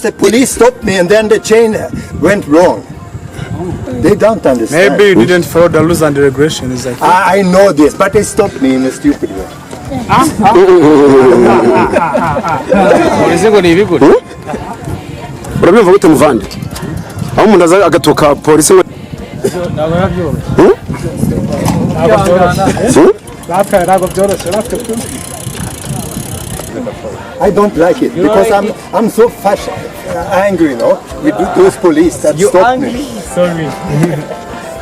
The police stopped me and then the chain went wrong. They don't understand. Maybe you didn't follow the rules and regulations. I know this, but they stopped me in a stupid way. Urabyumva gute muvandi? Aho umuntu aza agatoka polisi we I don't like it because I'm so angry, with those police that stopped me. Sorry.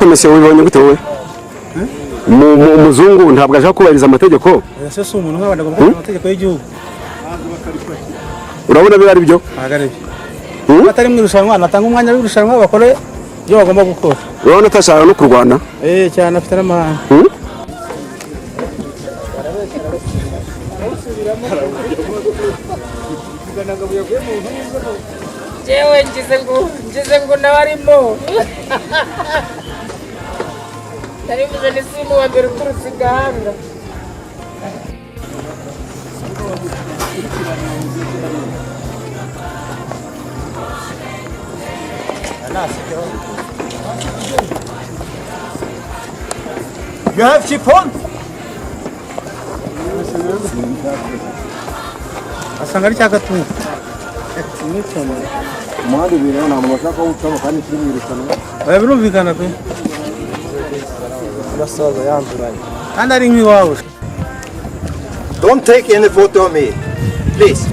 Monsieur wibonye gute wowe? Umuzungu ntabwo ashaka kubahiriza amategeko. Ese si umuntu nk'abandi agomba kubahiriza amategeko y'igihugu. Urabona biba ari byo? Agarebe. Batari mu irushanwa natanga umwanya w'irushanwa bakore ibyo bagomba gukora. Urabona atashaka no kurwana? Cyane afite n'amahanga. Jewe ngize ngo nabarimo. Tari muzane simu wa mbere kurutse igahanga. You have chiffon? Asanga ari cyagatunga. Mwari biro na mwashaka utaba kandi kiri mu irushanwa. Birumvikana pe. Basaza yanduranye. Kandi ari nk'iwawe. Don't take any photo of me, please.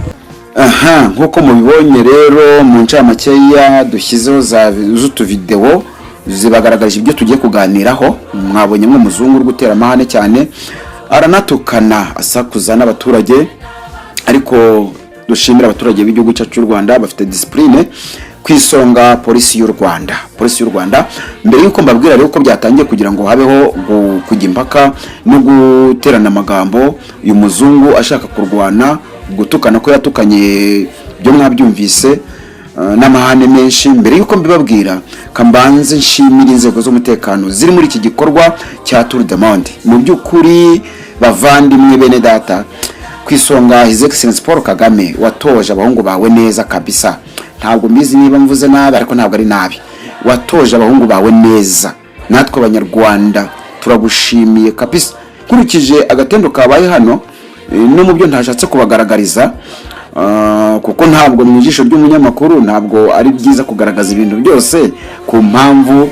Aha, nkuko mubibonye rero mu ncamakeya dushyizeho z'utu video zibagaragaje ibyo tugiye kuganiraho. Mwabonye nk'umuzungu uri gutera amahane cyane, aranatukana asakuza n'abaturage, ariko dushimira abaturage b'igihugu cyacu cy'u Rwanda bafite discipline kwisonga polisi y'u Rwanda. Mbere yuko mbabwira rero ko byatangiye kugira ngo habeho kujya impaka no guterana amagambo, uyu muzungu ashaka kurwana gutukana ko yatukanye byo mwabyumvise n'amahane menshi. Mbere yuko mbibabwira kambanze nshimira inzego z'umutekano ziri muri iki gikorwa cya Tour du Monde. Mu by'ukuri bavandimwe bene data, kwisonga His Excellency Paul Kagame watoje abahungu bawe neza kabisa. Ntabwo mbizi niba mvuze nabi, ariko ntabwo ari nabi. Watoje abahungu bawe neza. Natwe abanyarwanda turagushimiye kabisa. Kurikije agatendo kabaye hano no mu byo ntashatse kubagaragariza, kuko ntabwo mu ijisho ry'umunyamakuru ntabwo ari byiza kugaragaza ibintu byose ku mpamvu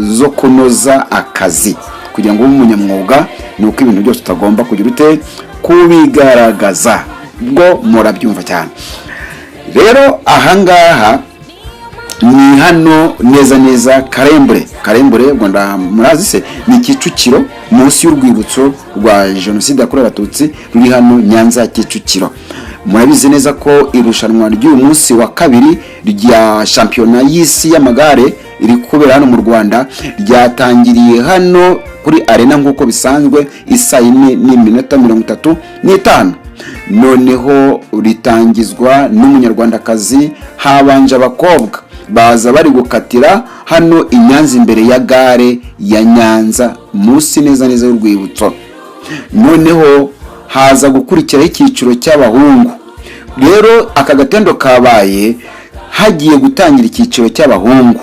zo kunoza akazi. Kugira ngo umunyamwuga ni uko ibintu byose utagomba kugira ute kubigaragaza, bwo murabyumva cyane. Rero ahangaha ni hano neza Karembure Rwanda, murazi se ni Kicukiro munsi y'urwibutso rwa Jenoside yakorewe Abatutsi ruri hano Nyanza Kicukiro. Murabizi neza ko irushanwa ry'uyu munsi wa kabiri rya shampiyona y'isi y'amagare iri kubera hano mu Rwanda ryatangiriye hano kuri arena nk'uko bisanzwe isa 4:35. Noneho ritangizwa n'umunyarwandakazi, habanje abakobwa baza bari gukatira hano Inyanza imbere ya gare ya Nyanza munsi neza y'urwibutso. Noneho haza gukurikiraho icyiciro cy'abahungu. Rero aka gatendo kabaye hagiye gutangira icyiciro cy'abahungu.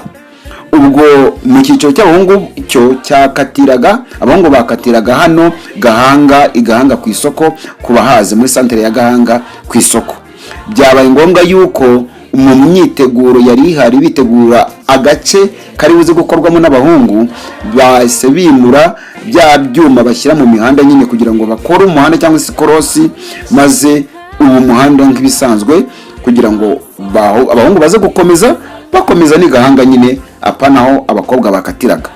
Ubwo mu cyiciro cy'abahungu cyo cyakatiraga, abahungu bakatiraga hano Igahanga ku isoko, kubahaze muri santere ya Gahanga ku isoko. Byabaye ngombwa yuko mu myiteguro yari ihari bitegura agace kari buze gukorwamo n'abahungu, bahise bimura bya byuma bashyira mu mihanda nyine kugira ngo bakore umuhanda cyangwa se korosi, maze ubu muhanda nk'ibisanzwe kugira ngo abahungu baze bakomeza n'Igahanga nyine apanaho abakobwa bakatiraga.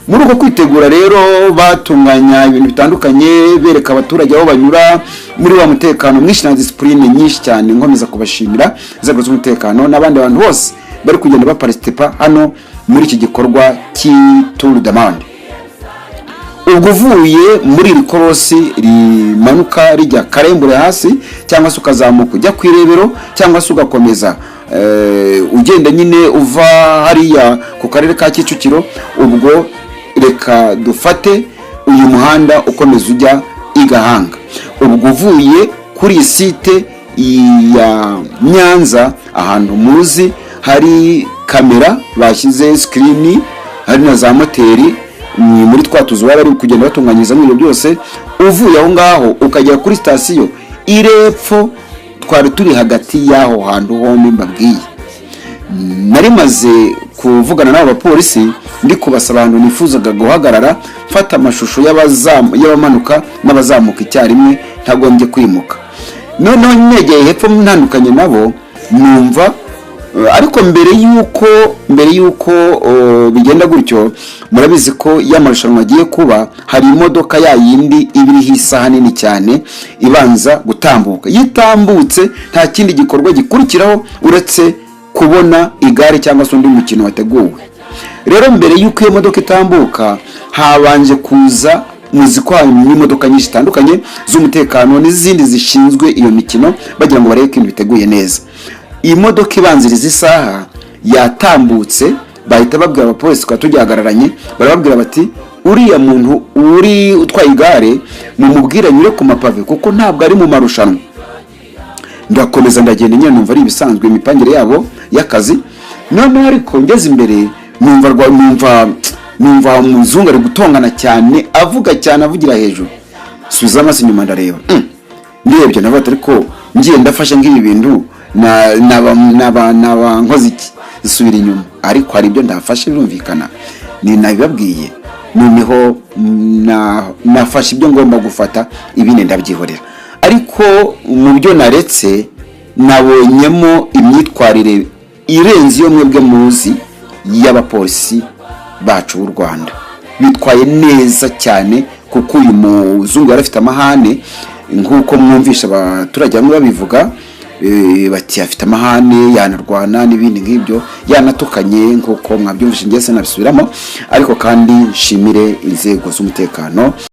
Muri uko kwitegura rero batunganya ibintu bitandukanye, bereka abaturage aho banyura muri wa mutekano mwinshi na discipline nyinshi cyane. Nkomeza kubashimira inzego z'umutekano n'abandi bantu bose bari kugenda baparticipa hano muri iki gikorwa cy'Tour du Monde. Ubwo uvuye muri iri korosi rimanuka rijya Karembure hasi, cyangwa se ukazamuka ujya kwirebero, cyangwa se ugakomeza ugenda nyine uva hariya ku karere ka Kicukiro. Ubwo reka dufate uyu muhanda ukomeza ujya Igahanga. Ubwo uvuye kuri site ya Nyanza ahantu muzi hari kamera bashyize screen, hari na za moteri muri twatuzo bari kugenda batunganyiriza ibintu byose. Uvuye aho ngaho ukagera kuri station irepfo, twari turi hagati y'aho hantu hombi mbabwiye. Nari maze kuvugana n'abo bapolisi ndi kubasaba abantu nifuzaga guhagarara mfata amashusho y'abamanuka n'abazamuka icyarimwe ntagombye kwimuka. Noneho negeye hepfo ntandukanye nabo numva, ariko mbere yuko bigenda gutyo, murabizi ko y'amarushanwa agiye kuba hari imodoka ya yindi ibiriho isaha nini cyane ibanza gutambuka. Yitambutse nta kindi gikorwa gikurikiraho uretse kubona igare cyangwa se undi mukino wateguwe. Rero mbere yuko iyo modoka itambuka habanje kuza muziko n'imodoka nyinshi zitandukanye z'umutekano n'izindi zishinzwe iyo mikino bagira ngo bareke ibintu biteguye neza. Iyi modoka ibanziriza isaha yatambutse, bahita babwira abapolisi ko tugihagararanye, barababwira bati uriya muntu uri utwaye igare mumubwira nyure ku mapave kuko ntabwo ari mu marushanwa. Ndakomeza ndagenda nyine numva ari ibisanzwe imipangire yabo y'akazi. Noneho ariko ngeze imbere numva umuzungu ari gutongana cyane, avuga cyane, avugira hejuru. Subiza amaso inyuma ndareba, ndebye navuga ariko ngiye ndafashe nk'ibi bintu naba nkoze iki, zisubira inyuma. Ariko hari ibyo ndafashe birumvikana, ni nabibabwiye. Noneho nafashe ibyo ngomba gufata, ibindi ndabyihorera. Ariko mu byo naretse nabonyemo imyitwarire irenze iyo mwebwe muzi y'abapolisi bacu b'u Rwanda. Bitwaye neza cyane kuko uyu muzungu yari afite amahane, nk'uko mwumvisha abaturage bamwe babivuga, bati afite amahane, yanarwana n'ibindi nk'ibyo, yanatukanye nk'uko mwabyumvishe. Ngese nabisubiramo, ariko kandi nshimire inzego z'umutekano.